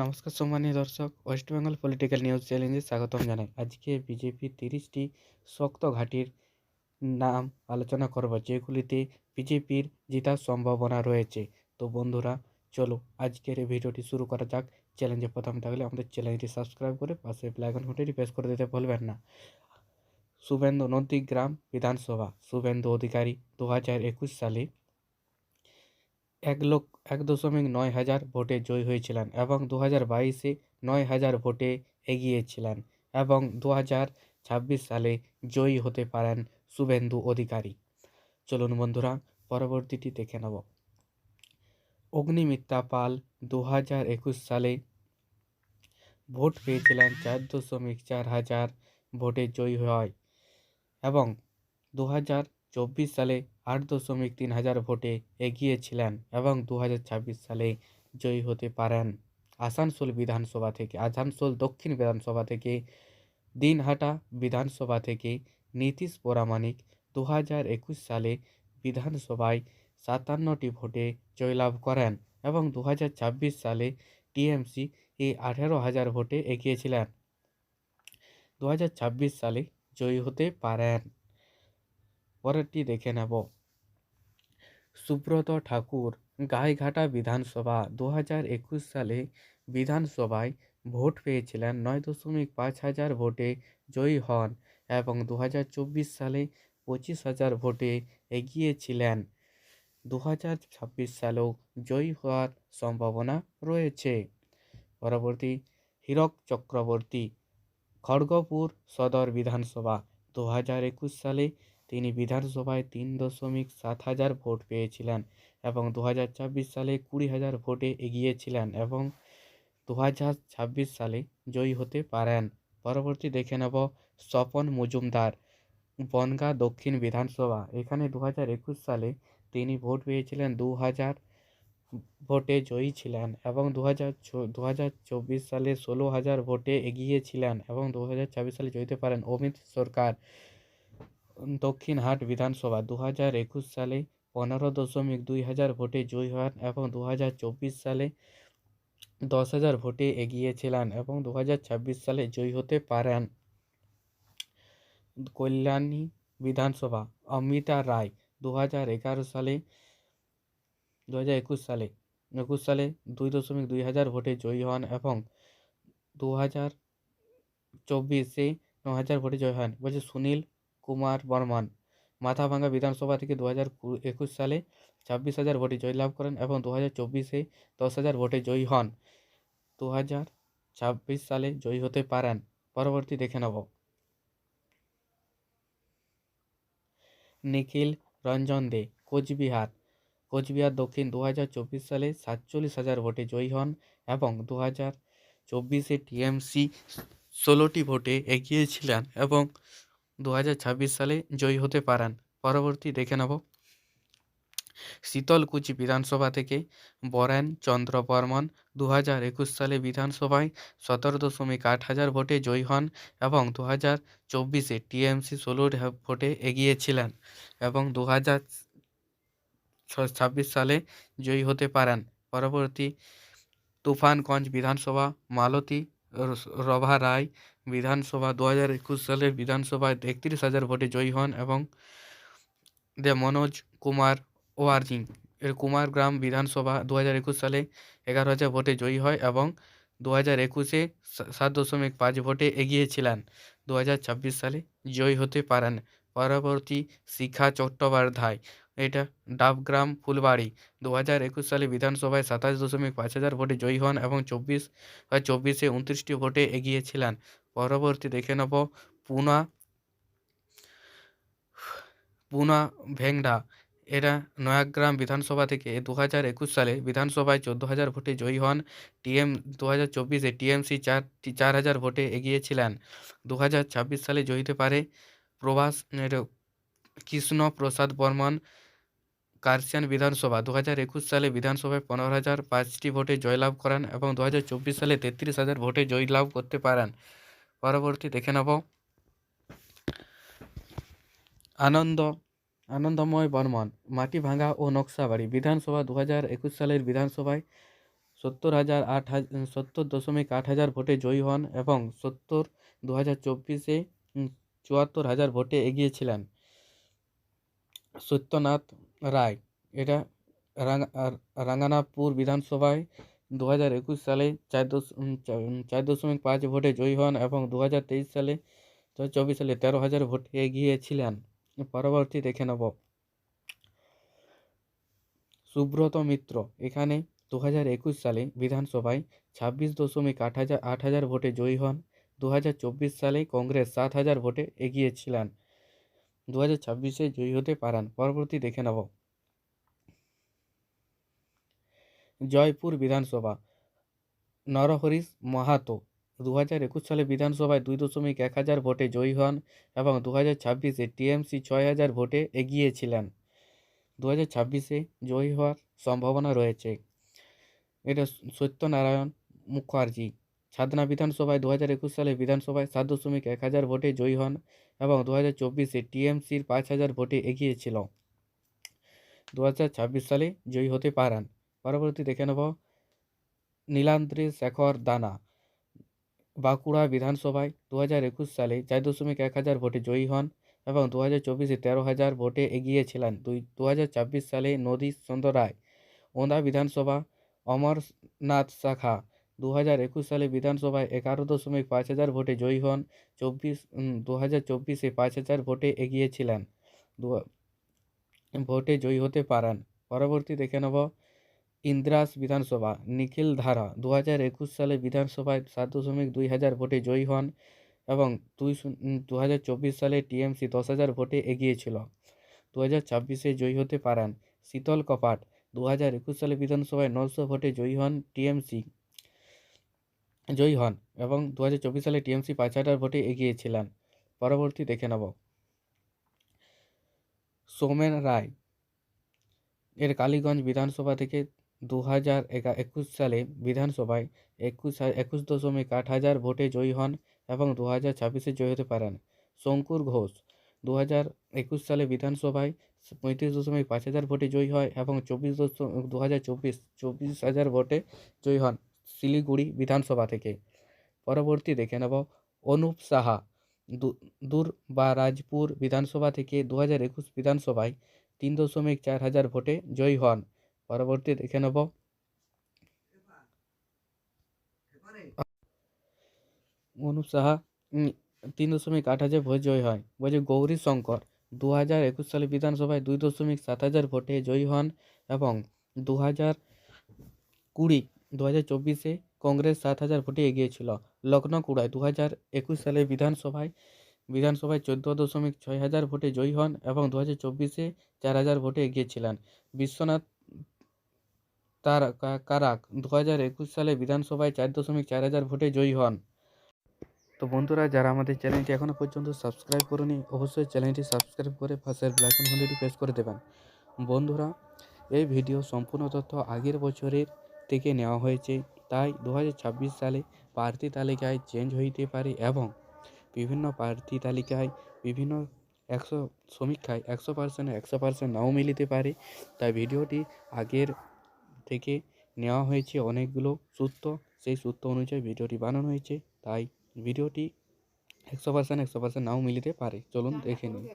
নমস্কার সম্মানীয় দর্শক, ওয়েস্ট বেঙ্গল পলিটিক্যাল নিউজ চ্যানেলে স্বাগতম জানাই। আজকে বিজেপি 30টি শক্ত ঘাঁটির নাম আলোচনা করব, যেগুলিতে বিজেপির জেতার সম্ভাবনা রয়েছে। তো বন্ধুরা, চলো আজকের এই ভিডিওটি শুরু করা যাক। চ্যানেলে প্রথম থাকলে আমাদের চ্যানেলটি সাবস্ক্রাইব করে পাশে বেল আইকন ঘন্টাটি প্রেস করে দিতে ভুলবেন না। শুভেন্দু নন্দীগ্রাম বিধানসভা, শুভেন্দু অধিকারী 2021 সালে 1,09,000 ভোটে জয়ী হয়েছিলেন এবং 2022-এ 9,000 ভোটে এগিয়েছিলেন এবং 2026 সালে জয়ী হতে পারেন শুভেন্দু অধিকারী। চলুন বন্ধুরা, পরবর্তীটি দেখে নেব। অগ্নিমিত্রা পাল 2021 সালে ভোট পেয়েছিলেন 4.4 হাজার ভোটে জয়ী হয় এবং 2024 সালে 8.3 হাজার ভোটে এগিয়েছিলেন এবং 2026 সালে জয়ী হতে পারেন। আসানসোল দক্ষিণ বিধানসভা থেকে দিনহাটা বিধানসভা থেকে নীতিশ প্রামাণিক 2021 সালে বিধানসভায় 57টি ভোটে জয়লাভ করেন এবং 2026 সালে টিএমসি 18,000 ভোটে এগিয়েছিলেন। 2026 সালে জয়ী হতে পারেন। পরেরটি দেখে নেব। সুব্রত ঠাকুর গাইঘাটা বিধানসভা 2021 সালে বিধানসভায় ভোট পেয়েছিলেন 9.5 হাজার ভোটে জয়ী হন এবং 2024 সালে 25,000 ভোটে এগিয়েছিলেন। 2026 সালেও জয়ী হওয়ার সম্ভাবনা রয়েছে। পরবর্তী, হীরক চক্রবর্তী খড়গপুর সদর বিধানসভা 2021 সালে তিনি বিধানসভায় 3.7 হাজার ভোট পেয়েছিলেন এবং 2026 সালে 20,000 ভোটে এগিয়েছিলেন এবং 2026 সালে জয়ী হতে পারেন। পরবর্তী দেখে নেব স্বপন মজুমদার বনগাঁ দক্ষিণ বিধানসভা। এখানে 2021 সালে তিনি ভোট পেয়েছিলেন 2,000 ভোটে জয়ী ছিলেন এবং 2024 সালে 16,000 ভোটে এগিয়েছিলেন এবং 2026 সালে জয়ী হতে পারেন। অমিত সরকার দক্ষিণহাট বিধানসভা 2021 সালে 15.2 হাজার ভোটে জয়ী হন এবং 2024 সালে 10,000 ভোটে এগিয়েছিলেন এবং 2026 সালে জয়ী হতে পারেন। কল্যাণী বিধানসভা অমিতা রায় 2021 সালে 2.2 হাজার ভোটে জয়ী হন এবং 2024-এ 9,000 ভোটে জয়ী হন। বলছে সুনীল কুমার বর্মন মাথাভাঙ্গা বিধানসভা থেকে 2021 সালে 26,000 ভোটে জয়লাভ করেন এবং 2024-এ 10,000 ভোটে জয়ী হন। 2026 সালে জয়ী হতে পারেন। পরবর্তী দেখে নেব। নিখিল রঞ্জন দে কোচবিহার দক্ষিণ 2024 সালে 47,000 ভোটে জয়ী হন এবং 2024-এ টিএমসি 16টি ভোটে এগিয়েছিলেন এবং 2026 সালে জয়ী হতে পারেন। পরবর্তী দেখে নেব। শীতলকুচি বিধানসভা থেকে বরেন চন্দ্র বর্মন 2021 সালে বিধানসভায় 17.8 হাজার ভোটে জয়ী হন এবং 2024-এ টিএমসি 16 ভোটে এগিয়েছিলেন এবং 2026 সালে জয়ী হতে পারেন। পরবর্তী, তুফানগঞ্জ বিধানসভা মালতী রভা রায় বিধানসভা 2021 সালের বিধানসভায় 31,000 ভোটে জয়ী হন এবং মনোজ কুমার ওয়ার্জিং কুমারগ্রাম বিধানসভা 2021 সালে 11,000 ভোটে জয়ী হয় এবং 2021-এ 7.5 ভোটে এগিয়েছিলেন। 2026 সালে জয়ী হতে পারেন। পরবর্তী, শিখা চট্টোপাধ্যায় এটা ডাবগ্রাম ফুলবাড়ি 2021 সালে বিধানসভায় 27.5 হাজার ভোটে জয়ী হন এবং 24-এ 29টি ভোটে এগিয়েছিলেন। পরবর্তী দেখে নেব পুনা ভেংডা এরা নয়াগ্রাম বিধানসভা থেকে 2021 সালে বিধানসভায় 14,000 ভোটে জয়ী হন। 2024-এ টিএমসি 4,000 ভোটে এগিয়েছিলেন। 2026 সালে জয়ী হতে পারে কৃষ্ণ প্রসাদ বর্মন কার্শিয়ান বিধানসভা 2021 সালে বিধানসভায় 15,005টি ভোটে জয়লাভ করেন এবং 2024 সালে 33,000 ভোটে জয়লাভ করতে পারেন। পরবর্তী দেখে নেব। আনন্দময় বর্মন মাটিভাঙ্গা ও নকশাবাড়ি বিধানসভা 2021 সালের বিধানসভায় 70,8 ভোটে জয়ী হন এবং 2024-এ 74,000 ভোটে এগিয়ে ছিলেন। সত্যনাথ রায়, এটা রাঙ্গানাপুর বিধানসভায় 2021 সালে 4.5 ভোটে জয়ী হন এবং 2023 সালে 2024 সালে 13,000 ভোটে এগিয়েছিলেন। পরবর্তী দেখে নেব সুব্রত মিত্র, এখানে 2021 সালে বিধানসভায় 26.8 হাজার ভোটে জয়ী হন। 2024 সালে কংগ্রেস 7,000 ভোটে এগিয়েছিলেন। 2026-এ জয়ী হতে পারেন। পরবর্তী দেখে নেব জয়পুর বিধানসভা নরহরিশ মাহাতো 2021 সালে বিধানসভায় 2.1 হাজার ভোটে জয়ী হন এবং 2026-এ টিএমসি 6,000 ভোটে এগিয়েছিলেন। 2026-এ জয়ী হওয়ার সম্ভাবনা রয়েছে। এটা সত্যনারায়ণ মুখার্জি, ছাদনা বিধানসভায় 2021 সালে বিধানসভায় 7.1 হাজার ভোটে জয়ী হন এবং 2024-এ টিএমসির 5,000 ভোটে এগিয়েছিল। 2026 সালে জয়ী হতে পারেন। পরবর্তী দেখে নেব নীলাদ্রি শেখর দানা, বাঁকুড়া বিধানসভায় 2021 সালে 4.1 হাজার ভোটে জয়ী হন এবং 2024-এ 13,000 ভোটে এগিয়েছিলেন। 2026 সালে নদী চন্দ্র রায়, ওঁদা বিধানসভা অমরনাথ শাখা 2021 সালে বিধানসভায় 11.5 হাজার ভোটে জয়ী হন। 2024-এ 5,000 ভোটে এগিয়েছিলেন। ভোটে জয়ী হতে পারেন। পরবর্তী দেখে নেব ইন্দ্রাস বিধানসভা নিখিল ধারা 2021 সালে বিধানসভায় 7.2 হাজার ভোটে জয়ী হন এবং 2024 সালে টিএমসি 10,000 ভোটে এগিয়েছিল। 2026-এ জয়ী হতে পারেন। শীতল কপাট 2021 সালে বিধানসভায় 900 ভোটে জয়ী হন এবং 2024 সালে টিএমসি 5,000 ভোটে এগিয়েছিলেন। পরবর্তী দেখে নেব সোমেন রায়, এর কালীগঞ্জ বিধানসভা থেকে 2021 সালে বিধানসভায় 21.8 হাজার ভোটে জয়ী হন এবং 2026-এ জয়ী হতে পারেন। শঙ্কুর ঘোষ 2021 সালে বিধানসভায় 35.5 হাজার ভোটে জয়ী হয় এবং 24 হাজার ভোটে জয়ী হন শিলিগুড়ি বিধানসভা থেকে। পরবর্তী দেখে নেব অনুপ সাহা, দুরবারাজপুর বিধানসভা থেকে 2021 বিধানসভায় 3.4 হাজার ভোটে জয়ী হন। পরবর্তী দেখে নেব অনুপ সাহা 3.8 হাজার ভোটে জয়ী হয়। বলছে গৌরী শঙ্কর 2021 সালে বিধানসভায় 2.7 হাজার ভোটে জয়ী হন এবং 2024-এ কংগ্রেস 7,000 ভোটে এগিয়েছিল। লক্ষ্ণৌ কুড়ায় 2021 সালে বিধানসভায় 14.6 হাজার ভোটে জয়ী হন এবং 2024-এ 4,000 ভোটে এগিয়েছিলেন। বিশ্বনাথ কারাক 2021 সালে বিধানসভায় 4.4 হাজার ভোটে জয়ী হন। তো বন্ধুরা, যারা আমাদের চ্যানেলটি এখনও পর্যন্ত সাবস্ক্রাইব করেনি, অবশ্যই চ্যানেলটি সাবস্ক্রাইব করে পাশের বেল আইকন ঘন্টিটি প্রেস করে দেবেন। বন্ধুরা, এই ভিডিও সম্পূর্ণ তথ্য আগের বছরের থেকে নেওয়া হয়েছে, তাই 2026 সালে প্রার্থী তালিকায় চেঞ্জ হইতে পারে এবং বিভিন্ন প্রার্থী তালিকায় বিভিন্ন সমীক্ষায় 100% নাও মিলিতে পারে। তাই ভিডিওটি আগের থেকে নেওয়া হয়েছে অনেকগুলো সূত্র, সেই সূত্র অনুযায়ী ভিডিওটি বানানো হয়েছে। তাই ভিডিওটি 100% নাও মিলিতে পারে। চলুন দেখে নিন।